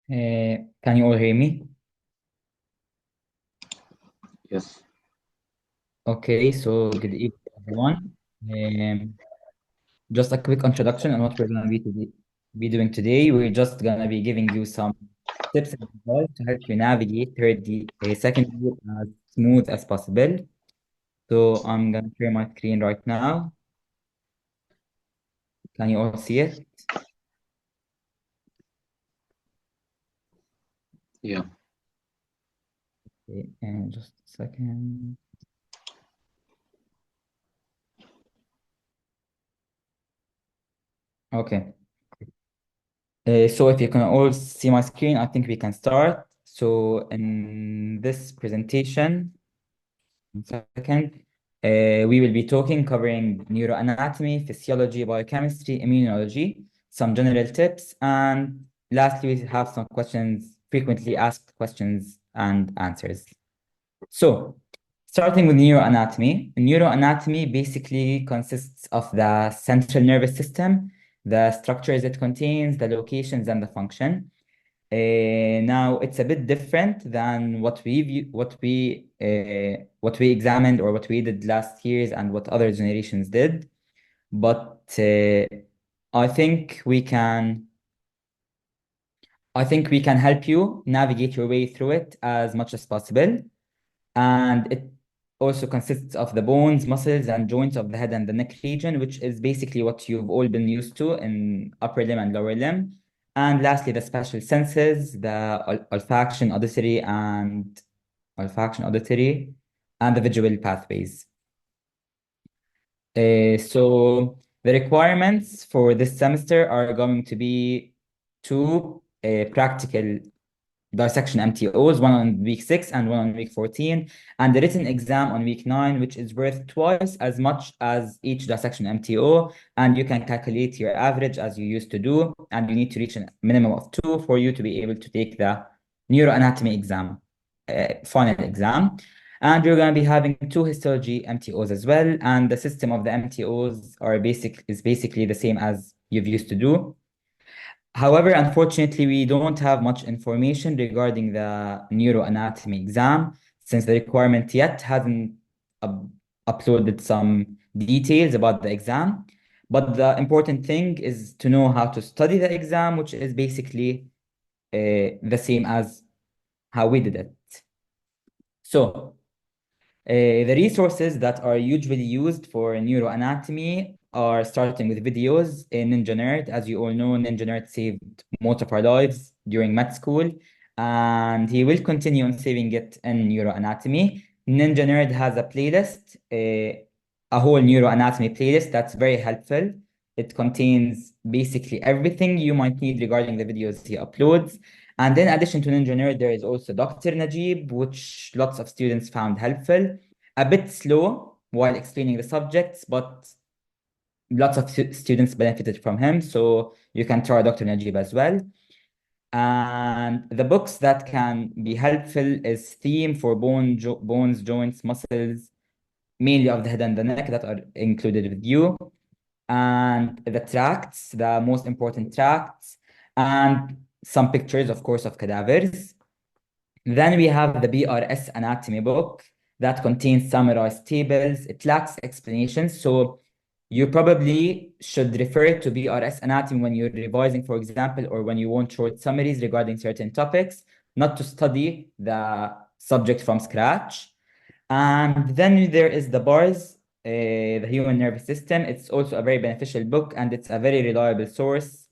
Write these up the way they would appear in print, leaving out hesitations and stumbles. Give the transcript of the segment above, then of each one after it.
Can you all hear me? Yes. Okay, so good evening, everyone. Um, just a quick introduction on what we're going to be doing today. We're just going to be giving you some tips and advice to help you navigate second year as smooth as possible. So I'm going to share my screen right now. Can you all see it? Yeah. Okay, and just a second. Okay. So if you can all see my screen, I think we can start. So in this presentation, one second, we will be covering neuroanatomy, physiology, biochemistry, immunology, some general tips, and lastly, we have some questions, frequently asked questions and answers. So, starting with neuroanatomy. Neuroanatomy basically consists of the central nervous system, the structures it contains, the locations, and the function. Now it's a bit different than what we examined or what we did last years and what other generations did. But I think we can I think we can help you navigate your way through it as much as possible. And it also consists of the bones, muscles, and joints of the head and the neck region, which is basically what you've all been used to in upper limb and lower limb. And lastly, the special senses, the olfaction, auditory, and the visual pathways. So the requirements for this semester are going to be two practical dissection MTOs, one on week 6 and one on week 14, and the written exam on week 9, which is worth twice as much as each dissection MTO. And you can calculate your average as you used to do, and you need to reach a minimum of 2 for you to be able to take the neuroanatomy exam, final exam. And we're going to be having two histology MTOs as well. And the system of the MTOs is basically the same as you've used to do. However, unfortunately, we don't have much information regarding the neuroanatomy exam since the requirement yet hasn't up uploaded some details about the exam. But the important thing is to know how to study the exam, which is basically the same as how we did it. So, the resources that are usually used for neuroanatomy are starting with videos in Ninja Nerd. As you all know, Ninja Nerd saved most of our lives during med school, and he will continue on saving it in neuroanatomy. Ninja Nerd has a playlist, a whole neuroanatomy playlist that's very helpful. It contains basically everything you might need regarding the videos he uploads. And in addition to Ninja Nerd, there is also Dr. Najib, which lots of students found helpful. A bit slow while explaining the subjects, but lots of students benefited from him. So you can try Dr. Najib as well. And the books that can be helpful is Theme for Bones, Joints, Muscles, mainly of the head and the neck that are included with you. And the tracts, the most important tracts, and some pictures, of course, of cadavers. Then we have the BRS anatomy book that contains summarized tables. It lacks explanations, so you probably should refer to BRS anatomy when you're revising, for example, or when you want short summaries regarding certain topics, not to study the subject from scratch. And then there is the bars, the human nervous system. It's also a very beneficial book and it's a very reliable source.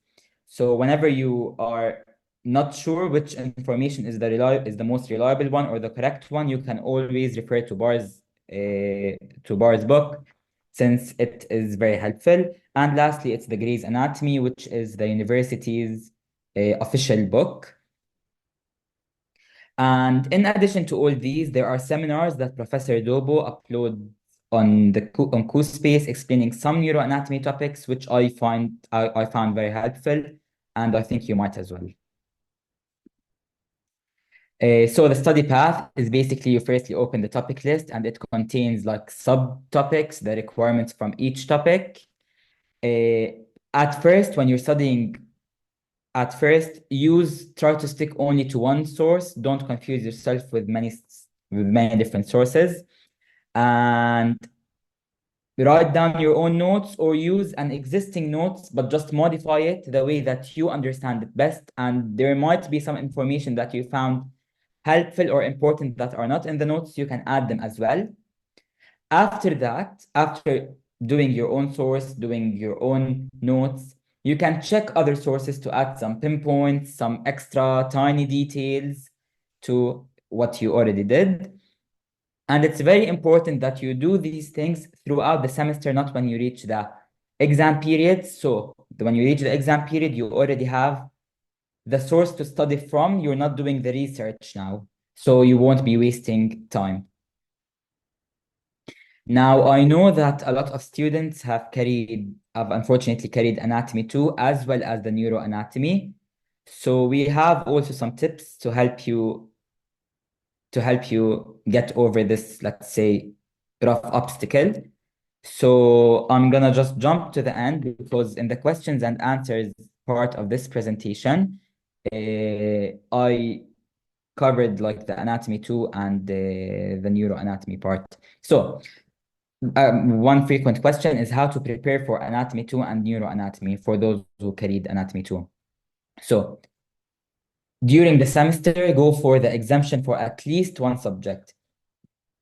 So whenever you are not sure which information is the most reliable one or the correct one, you can always refer to Bar's book since it is very helpful. And lastly, it's the Gray's Anatomy, which is the university's official book. And in addition to all these, there are seminars that Professor Dobo uploads on CoSpace explaining some neuroanatomy topics, which I found very helpful, and I think you might as well. So the study path is basically you firstly open the topic list and it contains like subtopics, the requirements from each topic. At first, when you're studying at first, try to stick only to one source. Don't confuse yourself with many different sources. And write down your own notes or use an existing notes, but just modify it the way that you understand it best. And there might be some information that you found helpful or important that are not in the notes. You can add them as well. After that, after doing your own source, doing your own notes, you can check other sources to add some pinpoints, some extra tiny details to what you already did. And it's very important that you do these things throughout the semester, not when you reach the exam period. So when you reach the exam period, you already have the source to study from. You're not doing the research now, so you won't be wasting time. Now, I know that a lot of students have unfortunately carried anatomy 2 as well as the neuroanatomy. So we have also some tips to help you get over this, let's say, rough obstacle. So I'm gonna just jump to the end because in the questions and answers part of this presentation, I covered like the anatomy 2 and the neuroanatomy part. So one frequent question is how to prepare for anatomy 2 and neuroanatomy for those who carried anatomy 2. So during the semester, go for the exemption for at least one subject.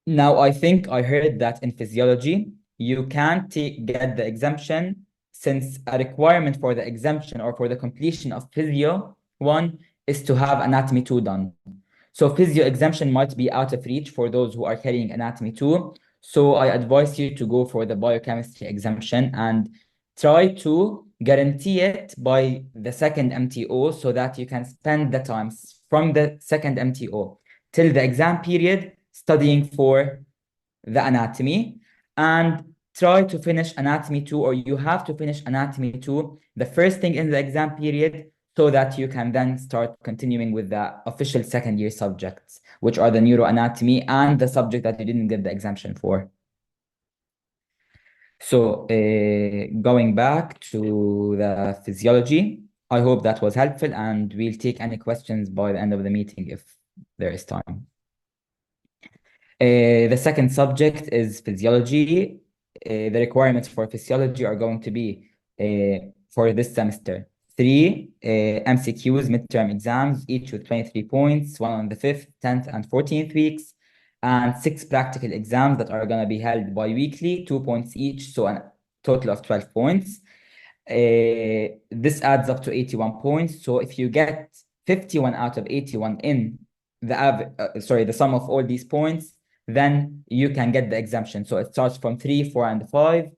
Now, I think I heard that in physiology, you can't get the exemption since a requirement for the exemption or for the completion of physio 1 is to have anatomy 2 done. So physio exemption might be out of reach for those who are carrying anatomy 2. So I advise you to go for the biochemistry exemption and try to guarantee it by the second MTO so that you can spend the time from the second MTO till the exam period studying for the anatomy, and try to finish anatomy 2, or you have to finish anatomy 2 the first thing in the exam period so that you can then start continuing with the official second year subjects, which are the neuroanatomy and the subject that you didn't get the exemption for. So going back to the physiology, I hope that was helpful, and we'll take any questions by the end of the meeting if there is time. The second subject is physiology. The requirements for physiology are going to be for this semester 3 MCQs, midterm exams, each with 23 points, one on the 5th, 10th, and 14th weeks, and 6 practical exams that are going to be held bi-weekly, 2 points each, so a total of 12 points. This adds up to 81 points. So if you get 51 out of 81 in the sum of all these points, then you can get the exemption. So it starts from 3, 4, and 5,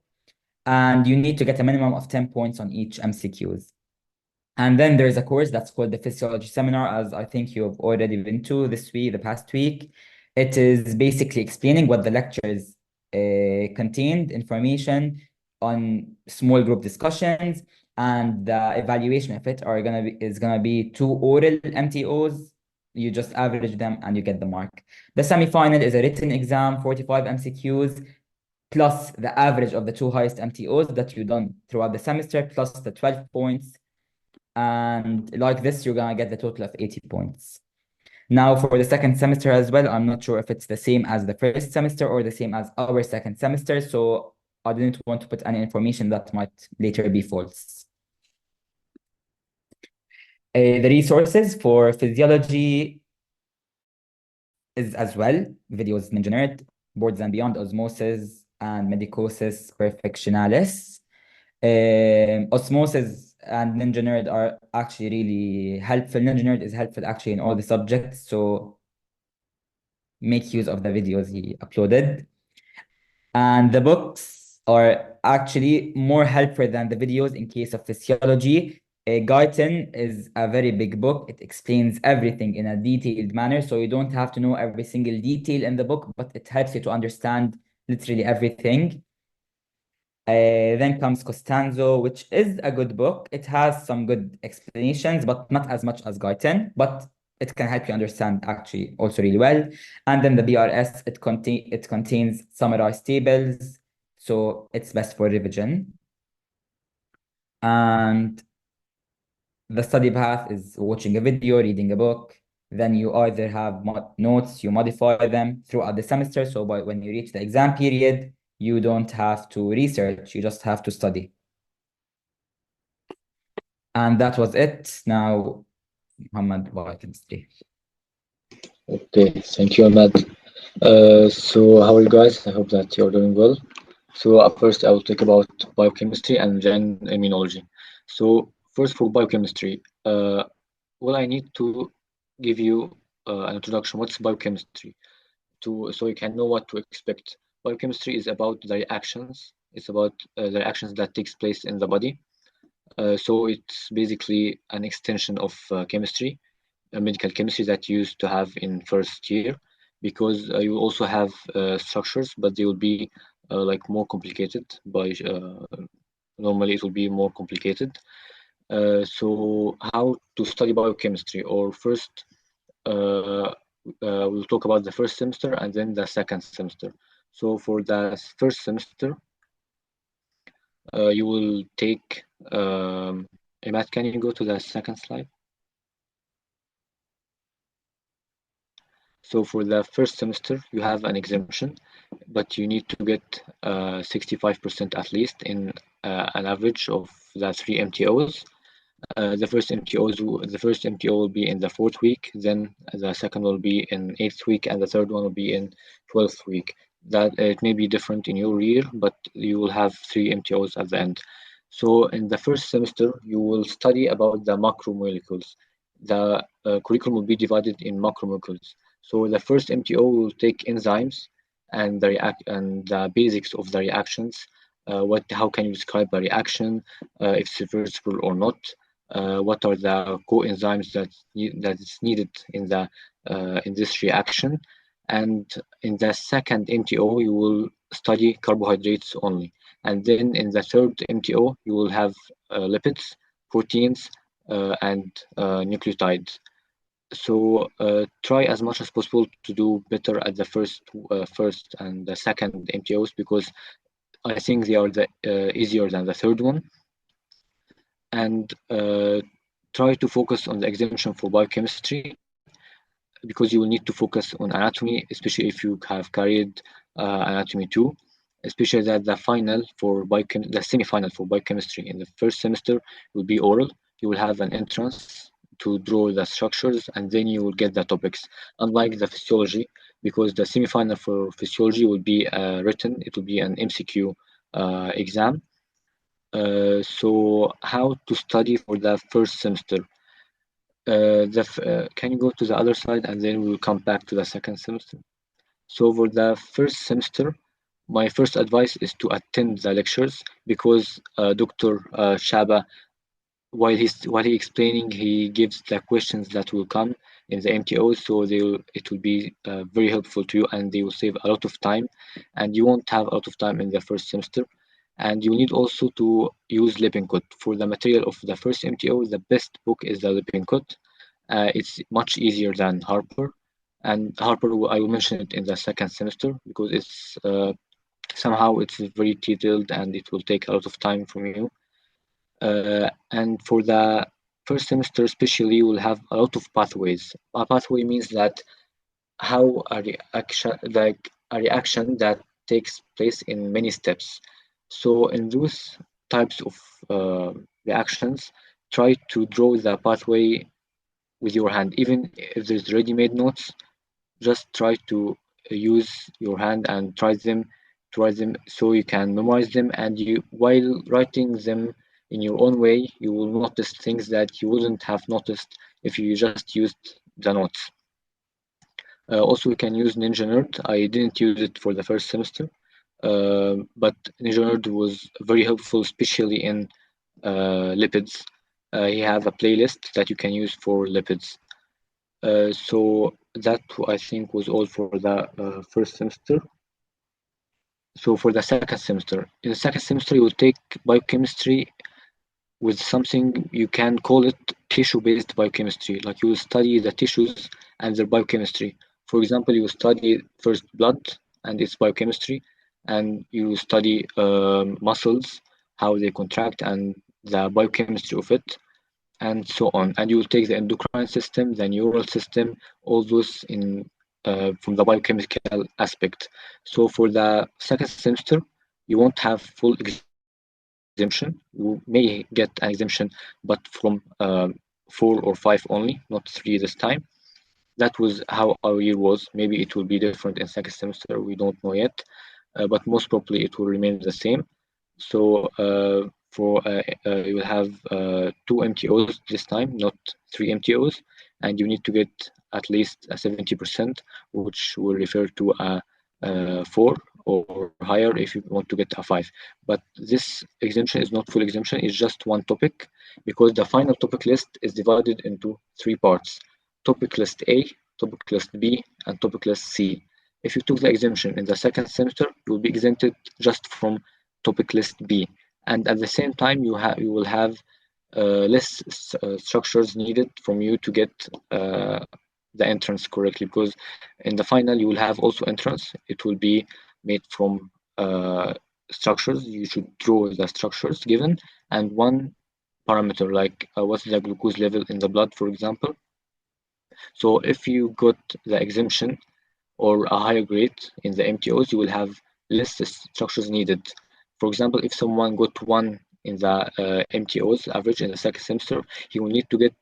and you need to get a minimum of 10 points on each MCQs. And then there's a course that's called the Physiology Seminar, as I think you've already been to the past week. It is basically explaining what the lectures contained, information on small group discussions, and the evaluation of it is gonna be 2 oral MTOs. You just average them and you get the mark. The semifinal is a written exam, 45 MCQs, plus the average of the 2 highest MTOs that you've done throughout the semester, plus the 12 points. And like this, you're gonna get the total of 80 points. Now, for the second semester as well, I'm not sure if it's the same as the first semester or the same as our second semester, so I didn't want to put any information that might later be false. The resources for physiology is as well videos Ninja Boards and Beyond, Osmosis, and Medicosis Perfectionalis. Osmosis and Ninja are actually really helpful. Ninja is helpful actually in all the subjects, so make use of the videos he uploaded. And the books are actually more helpful than the videos in case of physiology. Guyton is a very big book. It explains everything in a detailed manner, so you don't have to know every single detail in the book, but it helps you to understand literally everything. Then comes Costanzo, which is a good book. It has some good explanations, but not as much as Guyton, but it can help you understand actually also really well. And then the BRS, it contains summarized tables, so it's best for revision. And The study path is watching a video, reading a book. Then you either have notes, you modify them throughout the semester. So when you reach the exam period, you don't have to research, you just have to study. And that was it. Now, Muhammad, biochemistry. Okay, thank you, Ahmad. So how are you guys? I hope that you're doing well. So first I will talk about biochemistry and then immunology. So first for biochemistry, well, I need to give you an introduction. What's biochemistry? So you can know what to expect. Biochemistry is about the reactions. It's about the reactions that takes place in the body. So it's basically an extension of chemistry, medical chemistry that you used to have in first year, because you also have structures, but they will be like more complicated. Normally it will be more complicated. So how to study biochemistry? Or first, we'll talk about the first semester and then the second semester. So for the first semester, you will take. Imad, can you go to the second slide? So for the first semester, you have an exemption, but you need to get 65% at least in an average of the 3 MTOs. The first MTO will be in the 4th week, then the second will be in 8th week, and the third one will be in 12th week. That it may be different in your year, but you will have 3 MTOs at the end. So in the first semester, you will study about the macromolecules. The curriculum will be divided in macromolecules. So the first MTO will take enzymes and the basics of the reactions. How can you describe a reaction, if it's reversible or not? What are the coenzymes that is needed in this reaction? And in the second MTO, you will study carbohydrates only. And then in the third MTO, you will have lipids, proteins, and nucleotides. So try as much as possible to do better at the first and the second MTOs, because I think they are easier than the third one. And try to focus on the exemption for biochemistry, because you will need to focus on anatomy, especially if you have carried anatomy 2, especially that the semi-final for biochemistry in the first semester will be oral. You will have an entrance to draw the structures, and then you will get the topics. Unlike the physiology, because the semi-final for physiology will be written, it will be an MCQ exam. So how to study for the first semester? Can you go to the other slide, and then we'll come back to the second semester? So for the first semester, my first advice is to attend the lectures, because Dr. Shaba, while he explaining, he gives the questions that will come in the MTOs, so it will be very helpful to you, and they will save a lot of time, and you won't have a lot of time in the first semester. And you need also to use Lippincott for the material of the first MTO. The best book is the Lippincott. It's much easier than Harper, and Harper, I will mention it in the second semester, because it's somehow it's very detailed and it will take a lot of time from you. And for the first semester especially, you will have a lot of pathways. A pathway means that how a reaction that takes place in many steps. So in those types of reactions, try to draw the pathway with your hand. Even if there's ready-made notes, just try to use your hand and try them so you can memorize them, and while writing them in your own way, you will notice things that you wouldn't have noticed if you just used the notes. Also, you can use Ninja Nerd. I didn't use it for the first semester, but Ninja Nerd was very helpful, especially in lipids. He have a playlist that you can use for lipids. So that, I think, was all for the first semester. So for the second semester, in the second semester, you will take biochemistry with something you can call it tissue-based biochemistry. Like you will study the tissues and their biochemistry. For example, you study first blood and its biochemistry, and you study muscles, how they contract, and the biochemistry of it. and so on. And you will take the endocrine system, the neural system, all those in from the biochemical aspect. So for the second semester, you won't have full exemption. You may get an exemption, but from 4 or 5 only, not 3 this time. That was how our year was. Maybe it will be different in second semester. We don't know yet, but most probably it will remain the same. So you will have 2 MTOs this time, not 3 MTOs, and you need to get at least a 70%, which will refer to a 4 or higher if you want to get a 5. But this exemption is not full exemption, it's just one topic, because the final topic list is divided into 3 parts: topic list A, topic list B, and topic list C. If you took the exemption in the second semester, you will be exempted just from topic list B, and at the same time you will have less structures needed from you to get the entrance correctly, because in the final you will have also entrance. It will be made from structures. You should draw the structures given and one parameter, like what's the glucose level in the blood, for example. So if you got the exemption or a higher grade in the MTOs, you will have less structures needed. For example, if someone got 1 in the MTOs average in the second semester, he will need to get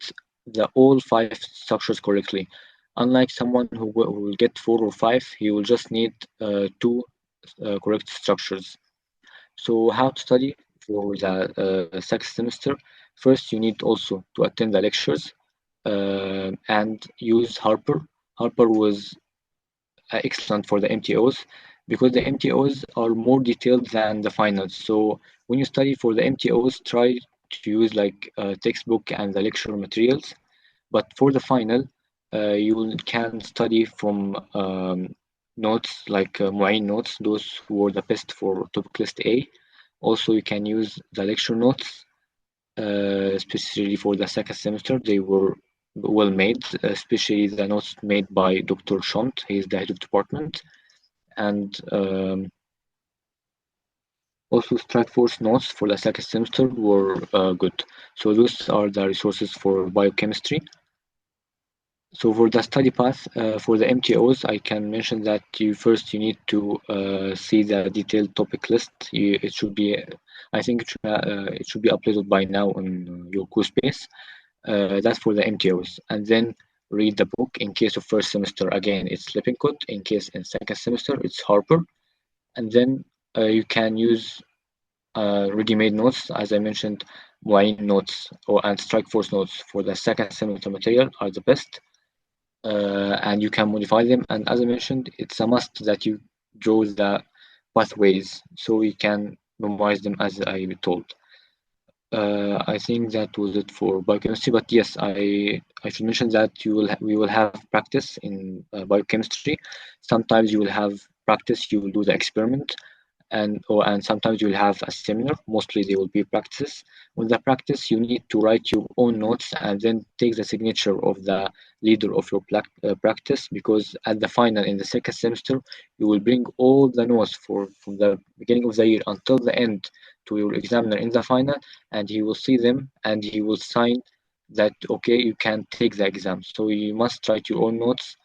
all 5 structures correctly. Unlike someone who will get 4 or 5, he will just need 2 correct structures. So how to study for the second semester? First, you need also to attend the lectures and use Harper. Harper was excellent for the MTOs because the MTOs are more detailed than the finals. So when you study for the MTOs, try to use like textbook and the lecture materials. But for the final, you can study from notes like Mu'in notes, those who were the best for topic list A. Also, you can use the lecture notes, especially for the second semester. They were well made, especially the notes made by Dr. Schont. He is the head of department. And also Strikeforce notes for the second semester were good. So those are the resources for biochemistry. So for the study path for the MTOs, I can mention that you need to see the detailed topic list. It should be, I think it should be uploaded by now on your course base. That's for the MTOs, and then read the book. In case of first semester, again it's Lippincott. In case in second semester, it's Harper, and then you can use ready-made notes, as I mentioned. Mu'in notes and Strikeforce notes for the second semester material are the best. And you can modify them, and as I mentioned, it's a must that you draw the pathways so you can memorize them as I told. I think that was it for biochemistry, but yes, I should mention that we will have practice in biochemistry. Sometimes you will have practice, you will do the experiment, and sometimes you'll have a seminar. Mostly they will be practices. With the practice, you need to write your own notes and then take the signature of the leader of your practice, because at the final in the second semester, you will bring all the notes from the beginning of the year until the end to your examiner in the final, and he will see them and he will sign that okay, you can take the exam. So you must write your own notes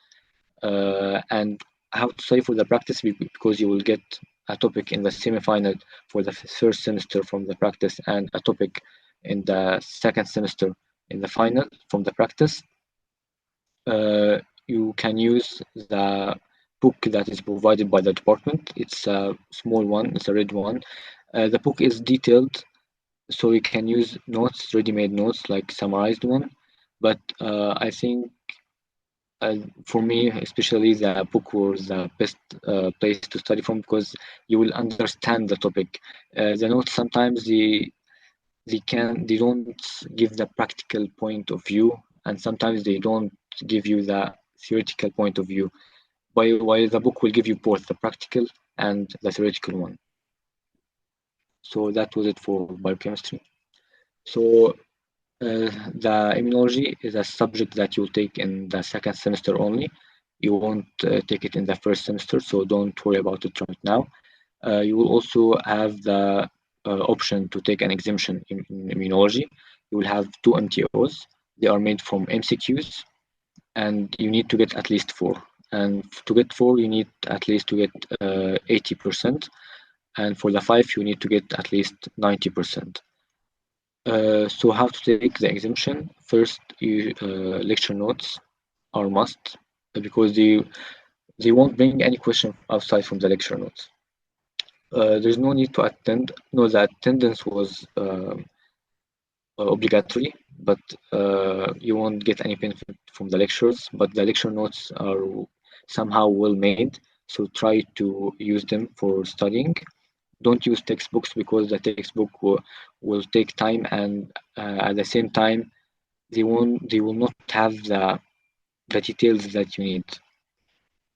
and how to study for the practice, because you will get a topic in the semi-final for the first semester from the practice and a topic in the second semester in the final from the practice. You can use the book that is provided by the department. It's a small one, it's a red one. The book is detailed, so you can use notes, ready-made notes, like summarized one. But I think for me, especially, the book was the best place to study from, because you will understand the topic. The notes sometimes they don't give the practical point of view, and sometimes they don't give you the theoretical point of view. While the book will give you both the practical and the theoretical one. So that was it for biochemistry. So the immunology is a subject that you'll take in the second semester only. You won't take it in the first semester, so don't worry about it right now. You will also have the option to take an exemption in immunology. you will have 2 MTOs. They are made from MCQs, and you need to get at least 4. And to get 4, you need at least to get 80%. And for the 5, you need to get at least 90%. So how to take the exemption? First, lecture notes are must, because they won't bring any question outside from the lecture notes. There's no need to attend. No, the attendance was obligatory, but you won't get any benefit from the lectures. But the lecture notes are somehow well made, so try to use them for studying. Don't use textbooks, because the textbook will take time, and at the same time they will not have the details that you need.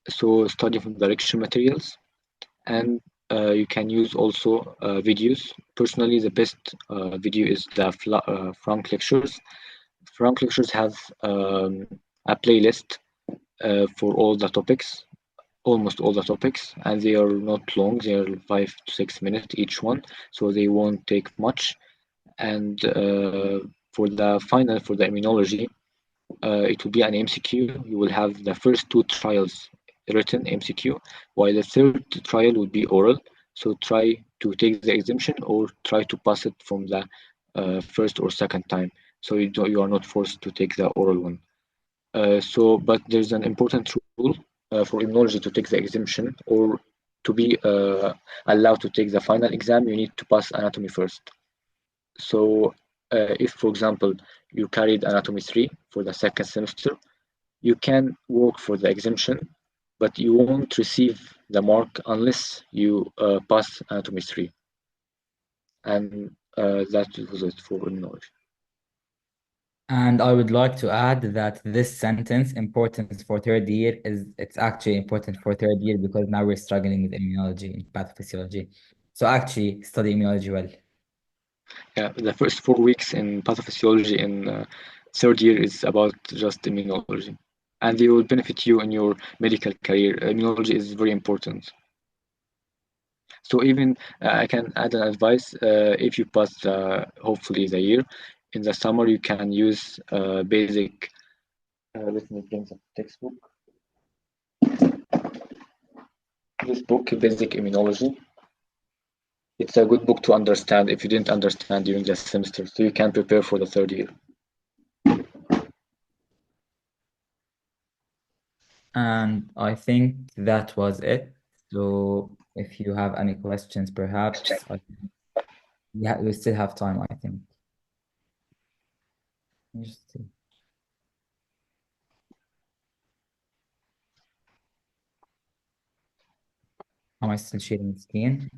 So study from the lecture materials, and you can use also videos. Personally, the best video is the Frank lectures. Frank lectures have a playlist for all the topics, almost all the topics, and they are not long. They are 5 to 6 minutes each one, so they won't take much. And for the final, for the immunology, it will be an MCQ. You will have the first 2 trials written MCQ, while the third trial will be oral. So try to take the exemption, or try to pass it from the first or second time, so you are not forced to take the oral one. But there's an important rule for immunology to take the exemption, or to be allowed to take the final exam. You need to pass anatomy first. So if, for example, you carried anatomy 3 for the second semester, you can work for the exemption, but you won't receive the mark unless you pass anatomy 3. And that was it for immunology. And I would like to add that this sentence, importance for third year, it's actually important for third year, because now we're struggling with immunology and pathophysiology. So actually study immunology well. Yeah, the first 4 weeks in pathophysiology in third year is about just immunology, and they will benefit you in your medical career. Immunology is very important. So even I can add an advice. If you pass hopefully the year, in the summer you can use basic. Let me bring the textbook. This book, Basic Immunology. It's a good book to understand if you didn't understand during the semester, so you can prepare for the third year. And I think that was it. So if you have any questions, perhaps, yeah, we still have time, I think. Let me just see. Am I still sharing the screen?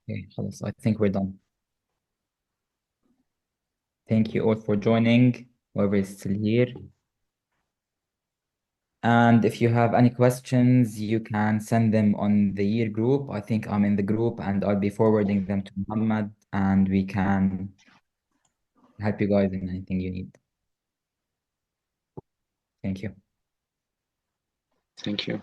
Okay, خلاص, I think we're done. Thank you all for joining, whoever is still here. And if you have any questions, you can send them on the year group. I think I'm in the group, and I'll be forwarding them to Muhammad, and we can help you guys in anything you need. Thank you. Thank you.